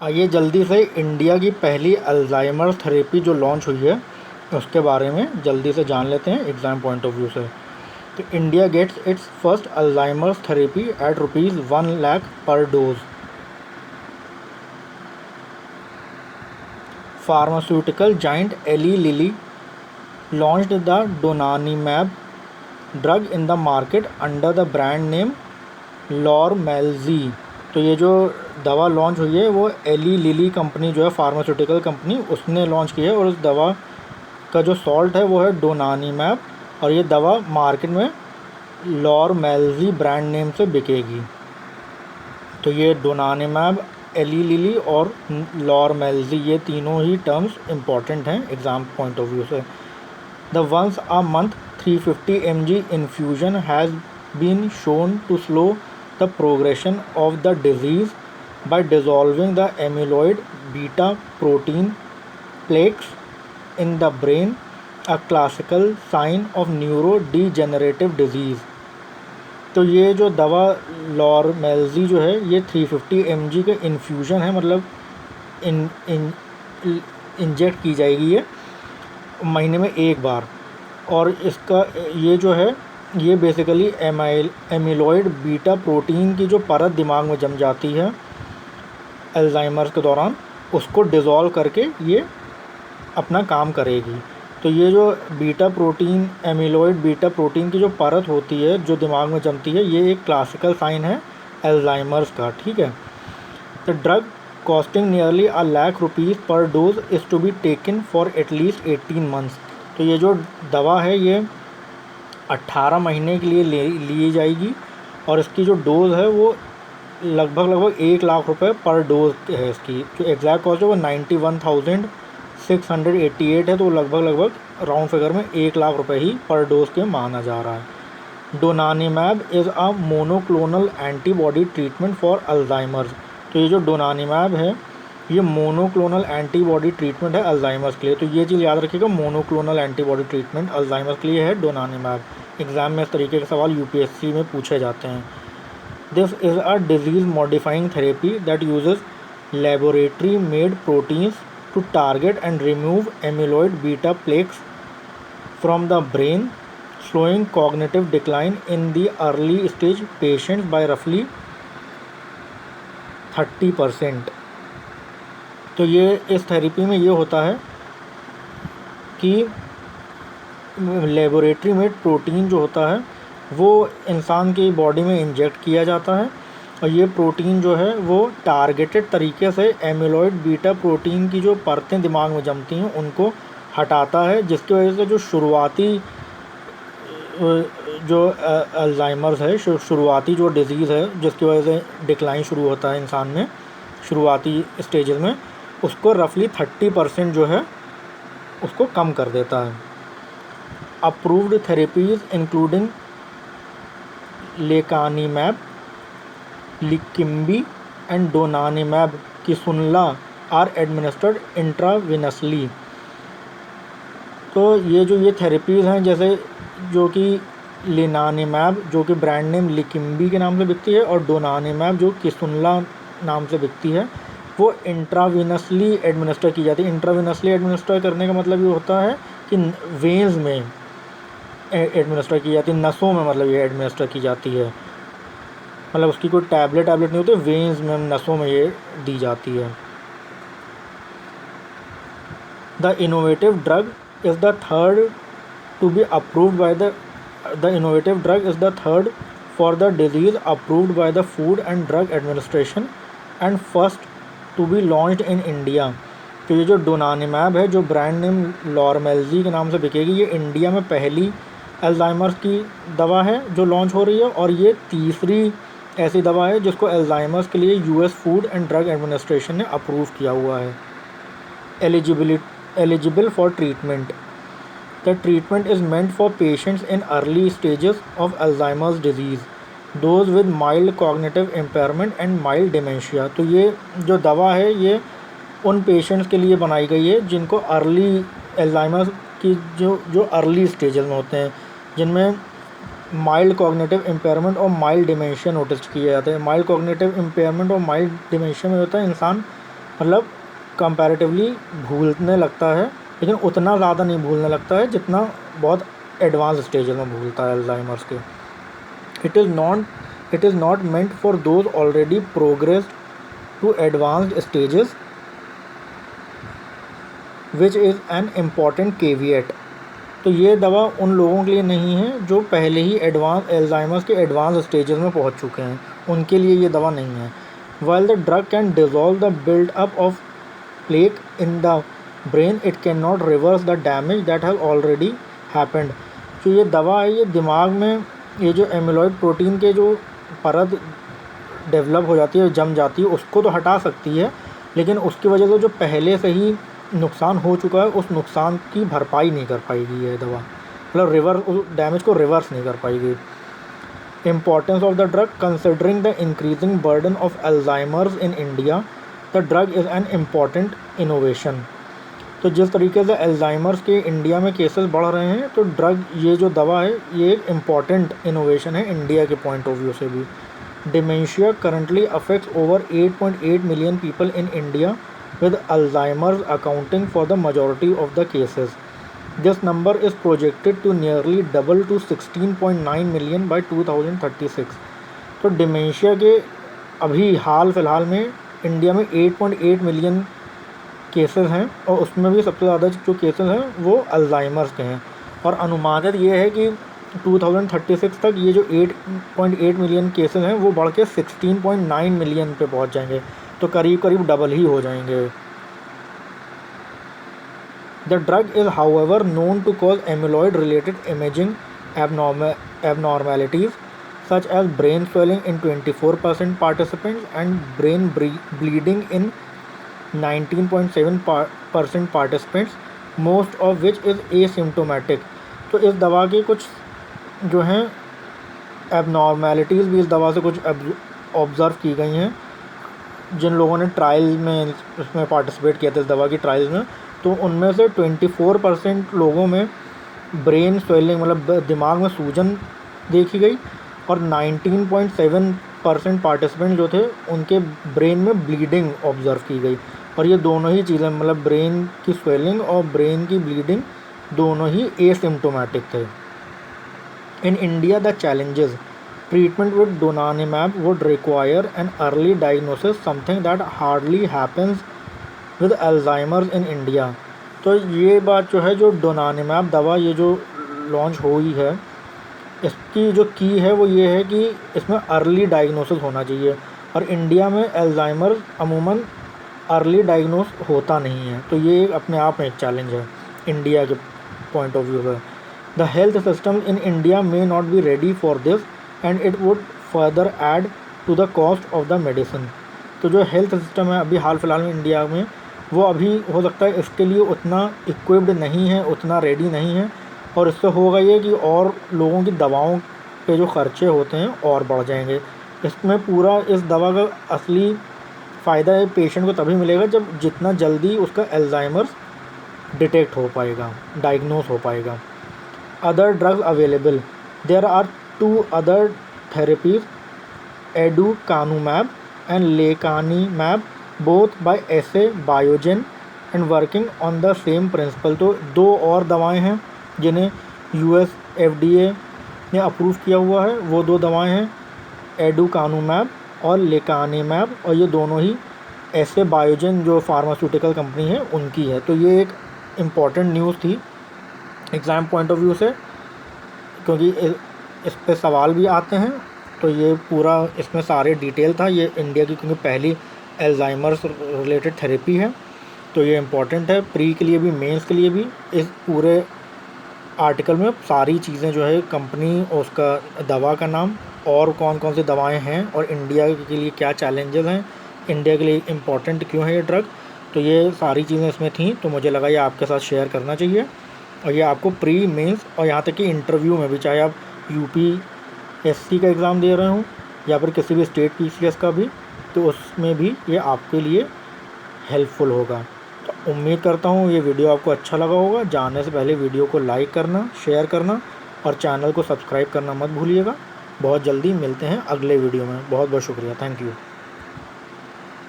आइए जल्दी से इंडिया की पहली अल्जाइमर थेरेपी जो लॉन्च हुई है उसके बारे में जल्दी से जान लेते हैं एग्ज़ाम पॉइंट ऑफ व्यू से। तो India gets its first Alzheimer therapy at ₹1 lakh per dose. Pharmaceutical giant Eli Lilly launched the donanemab drug in the market under the brand name Lormelzi। तो ये जो दवा लॉन्च हुई है वो एली लिली कंपनी जो है फार्मास्यूटिकल कंपनी उसने लॉन्च की है, और उस दवा का जो सॉल्ट है वो है डोनानीमैब, और ये दवा मार्केट में लॉरमेल्जी ब्रांड नेम से बिकेगी। तो ये डोनानीमैब, एली लिली और लॉरमेल्जी ये तीनों ही टर्म्स इम्पॉर्टेंट हैं एग्ज़ाम पॉइंट ऑफ व्यू से। The once a month 350 mg infusion has been shown to slow the progression of the disease by dissolving the amyloid beta protein plaques in the brain, a classical sign of neurodegenerative disease। तो ये जो दवा लॉरमेल्जी जो है ये 350 mg के infusion है, मतलब इंजेक्ट की जाएगी ये महीने में एक बार। और इसका ये जो है ये बेसिकली एमिलॉइड बीटा प्रोटीन की जो परत दिमाग में जम जाती है अल्जाइमर्स के दौरान उसको डिज़ोल्व करके ये अपना काम करेगी। तो ये जो beta protein, amyloid beta protein की जो परत होती है जो दिमाग में जमती है, ये एक क्लासिकल साइन है अल्जाइमर्स का, ठीक है। The drug costing nearly ₹1 lakh per dose is to be taken for at least 18 months. तो ये जो दवा है ये 18 महीने के लिए ली जाएगी, और इसकी जो डोज़ है वो लगभग ₹1 लाख पर डोज है। इसकी जो एग्जैक्ट कॉस्ट है वो 91,688 है, तो लगभग राउंड फिगर में ₹1 लाख ही पर डोज के माना जा रहा है। Donanemab is a monoclonal antibody treatment for Alzheimer's. तो ये जो डोनानीमैब है ये मोनोक्लोनल एंटीबॉडी ट्रीटमेंट है अल्जाइमर्स के लिए। तो ये चीज़ याद रखिएगा, मोनोक्लोनल एंटीबॉडी ट्रीटमेंट अल्जाइमर्स के लिए है डोनानीमैब। एग्ज़ाम में इस तरीके के सवाल यूपीएससी में पूछे जाते हैं। This is a disease modifying therapy that uses laboratory made proteins to target and remove amyloid beta plaques from the brain, slowing cognitive decline in the early stage patients by रफली 30%। तो ये इस therapy में ये होता है कि laboratory made protein जो होता है वो इंसान की बॉडी में इंजेक्ट किया जाता है, और ये प्रोटीन जो है वो टारगेटेड तरीके से एमिलॉइड बीटा प्रोटीन की जो परतें दिमाग में जमती हैं उनको हटाता है, जिसकी वजह से जो शुरुआती जो अल्जाइमर्स है, शुरुआती जो डिज़ीज़ है जिसकी वजह से डिक्लाइन शुरू होता है इंसान में शुरुआती स्टेजेस में, उसको रफली 30% जो है उसको कम कर देता है। Approved therapies including lecanemab, Leqembi and donanemab Kisunla are administered intravenously. तो ये थेरेपीज़ हैं, जैसे जो कि लेनानीमैब जो कि ब्रांड नेम लिकिम्बी के नाम से बिकती है, और डोनानीमैब जो किसुनला नाम से बिकती है, वो इंट्रावेनसली एडमिनिस्टर की जाती है। इंट्रावेनसली एडमिनिस्टर करने का मतलब ये होता है कि वेन्स में एडमिनिस्टर की जाती है, नसों में मतलब ये एडमिनिस्टर की जाती है, मतलब उसकी कोई टैबलेट नहीं होती, वेन्स में नसों में ये दी जाती है। The innovative drug is the third to be approved by the innovative drug is the third for the disease approved by the food and drug administration and first to be launched in India. तो ये जो donanemab है जो brand name लॉरमेल्जी के नाम से बिकेगी, ये इंडिया में पहली अल्जाइमर्स की दवा है जो लॉन्च हो रही है, और ये तीसरी ऐसी दवा है जिसको अल्जाइमर्स के लिए US food and drug administration ने अप्रूव किया हुआ है। Eligible for treatment, the treatment is meant for patients in early stages of Alzheimer's disease, those with mild cognitive impairment and mild dementia. तो ये जो दवा है ये उन पेशेंट्स के लिए बनाई गई है जिनको अर्ली अल्जाइमर्स की जो अर्ली स्टेजेस में होते हैं, जिनमें माइल्ड कॉग्निटिव इम्पेयरमेंट और माइल्ड डिमेंशिया नोटिस किए जाते हैं। माइल्ड कॉग्निटिव इम्पेयरमेंट और माइल्ड डिमेंशिया में होता है इंसान मतलब कंपैरेटिवली भूलने लगता है, लेकिन उतना ज़्यादा नहीं भूलने लगता है जितना बहुत एडवांस स्टेजेस में भूलता है अल्जाइमर्स के। It is not meant for those already progress to advanced stages which is an important caveat. तो ये दवा उन लोगों के लिए नहीं है जो पहले ही एडवांस अल्जाइमर्स के एडवांस स्टेजेस में पहुंच चुके हैं, उनके लिए ये दवा नहीं है। While the drug can dissolve the build up of plaque in the brain, it can not reverse the damage that has already happened. तो ये दवा है, ये दिमाग में ये जो एमिलॉइड प्रोटीन के जो परत डेवलप हो जाती है, जम जाती है, उसको तो हटा सकती है, लेकिन उसकी वजह से जो पहले से ही नुकसान हो चुका है उस नुकसान की भरपाई नहीं कर पाएगी ये दवा, मतलब उस डैमेज को रिवर्स नहीं कर पाएगी। Importance of the drug, considering the increasing burden of Alzheimer's in India, the drug is an important innovation. तो जिस तरीके से अल्जाइमर्स के इंडिया में केसेस बढ़ रहे हैं, तो ड्रग ये जो दवा है ये एक इम्पॉर्टेंट इनोवेशन है इंडिया के पॉइंट ऑफ व्यू से भी। Dementia currently affects over 8.8 million people in India with Alzheimer's accounting for the majority of the cases. This number is projected to nearly double to 16.9 million by 2036. तो dementia के अभी हाल फिलहाल में India में 8.8 million cases हैं, और उसमें भी सबसे ज़्यादा जो केसेस हैं वो अल्जाइमर्स के हैं, और अनुमानित ये है कि 2036 तक ये जो 8.8 मिलियन केसेस हैं वो बढ़ के 16.9 मिलियन पे पहुंच जाएंगे, तो करीब करीब डबल ही हो जाएंगे। The drug is however known to cause amyloid related imaging abnormalities such as brain swelling in 24% participants and brain bleeding in 19.7% participants, most of which is asymptomatic। तो इस दवा के कुछ जो हैं एबनॉर्मेलिटीज़ भी इस दवा से कुछ ऑब्ज़र्व की गई हैं जिन लोगों ने ट्रायल में उसमें पार्टिसिपेट किया था इस दवा की ट्रायल्स में। तो उनमें से 24% लोगों में ब्रेन स्वेलिंग, मतलब दिमाग में सूजन देखी गई, और 19.7% पार्टिसिपेंट जो थे उनके ब्रेन में ब्लीडिंग ऑब्ज़र्व की गई। और ये दोनों ही चीज़ें, मतलब ब्रेन की स्वेलिंग और ब्रेन की ब्लीडिंग, दोनों ही एसिम्प्टोमेटिक थे। In India the challenges, treatment with donanemab would require an early diagnosis, something that hardly happens with Alzheimer's in India। तो ये बात जो है, जो donanemab दवा ये जो लॉन्च हुई है, इसकी जो की है वो ये है कि इसमें अर्ली डायग्नोसिस होना चाहिए, और इंडिया में अल्जाइमर अमूमन अर्ली डायग्नोस होता नहीं है। तो ये अपने आप में एक चैलेंज है इंडिया के पॉइंट ऑफ व्यू से। The health system in India may not be ready for this and it would further add to the cost of the medicine. तो जो हेल्थ सिस्टम है अभी हाल फिलहाल में इंडिया में, वो अभी हो सकता है इसके लिए उतना इक्विप्ड नहीं है, उतना रेडी नहीं है, और इससे होगा ये कि और लोगों की दवाओं पे जो ख़र्चे होते हैं और बढ़ जाएंगे। इसमें पूरा इस दवा का असली फ़ायदा है पेशेंट को तभी मिलेगा जब जितना जल्दी उसका अल्जाइमर्स डिटेक्ट हो पाएगा, डायग्नोस हो पाएगा। Other drugs available, there are 2 other therapies, aducanumab and lecanemab, both by SA Biogen and working on the same principle। तो 2 और दवाएं हैं जिन्हें US FDA ने अप्रूव किया हुआ है, वो 2 दवाएं हैं एडुकानुमैब और लेकानेमैब, और ये दोनों ही SA Biogen जो फार्मास्यूटिकल कंपनी है उनकी है। तो ये एक इम्पॉर्टेंट न्यूज़ थी एग्ज़ाम पॉइंट ऑफ व्यू से, क्योंकि इस पे सवाल भी आते हैं। तो ये पूरा इसमें सारे डिटेल था, ये इंडिया की क्योंकि पहली अल्जाइमर्स रिलेटेड थेरेपी है, तो ये इम्पॉर्टेंट है प्री के लिए भी, मेंस के लिए भी। इस पूरे आर्टिकल में सारी चीज़ें जो है, कंपनी, उसका दवा का नाम, और कौन कौन सी दवाएं हैं, और इंडिया के लिए क्या चैलेंजेस हैं, इंडिया के लिए इम्पॉर्टेंट क्यों है ये ड्रग, तो ये सारी चीज़ें इसमें थी। तो मुझे लगा ये आपके साथ शेयर करना चाहिए, और ये आपको प्री, मेंस और यहाँ तक कि इंटरव्यू में भी, चाहे आप UPSC का एग्ज़ाम दे रहे हो या फिर किसी भी स्टेट PCS का भी, तो उसमें भी ये आपके लिए हेल्पफुल होगा। तो उम्मीद करता हूँ ये वीडियो आपको अच्छा लगा होगा। जाने से पहले वीडियो को लाइक करना, शेयर करना और चैनल को सब्सक्राइब करना मत भूलिएगा। बहुत जल्दी मिलते हैं अगले वीडियो में। बहुत बहुत शुक्रिया, थैंक यू।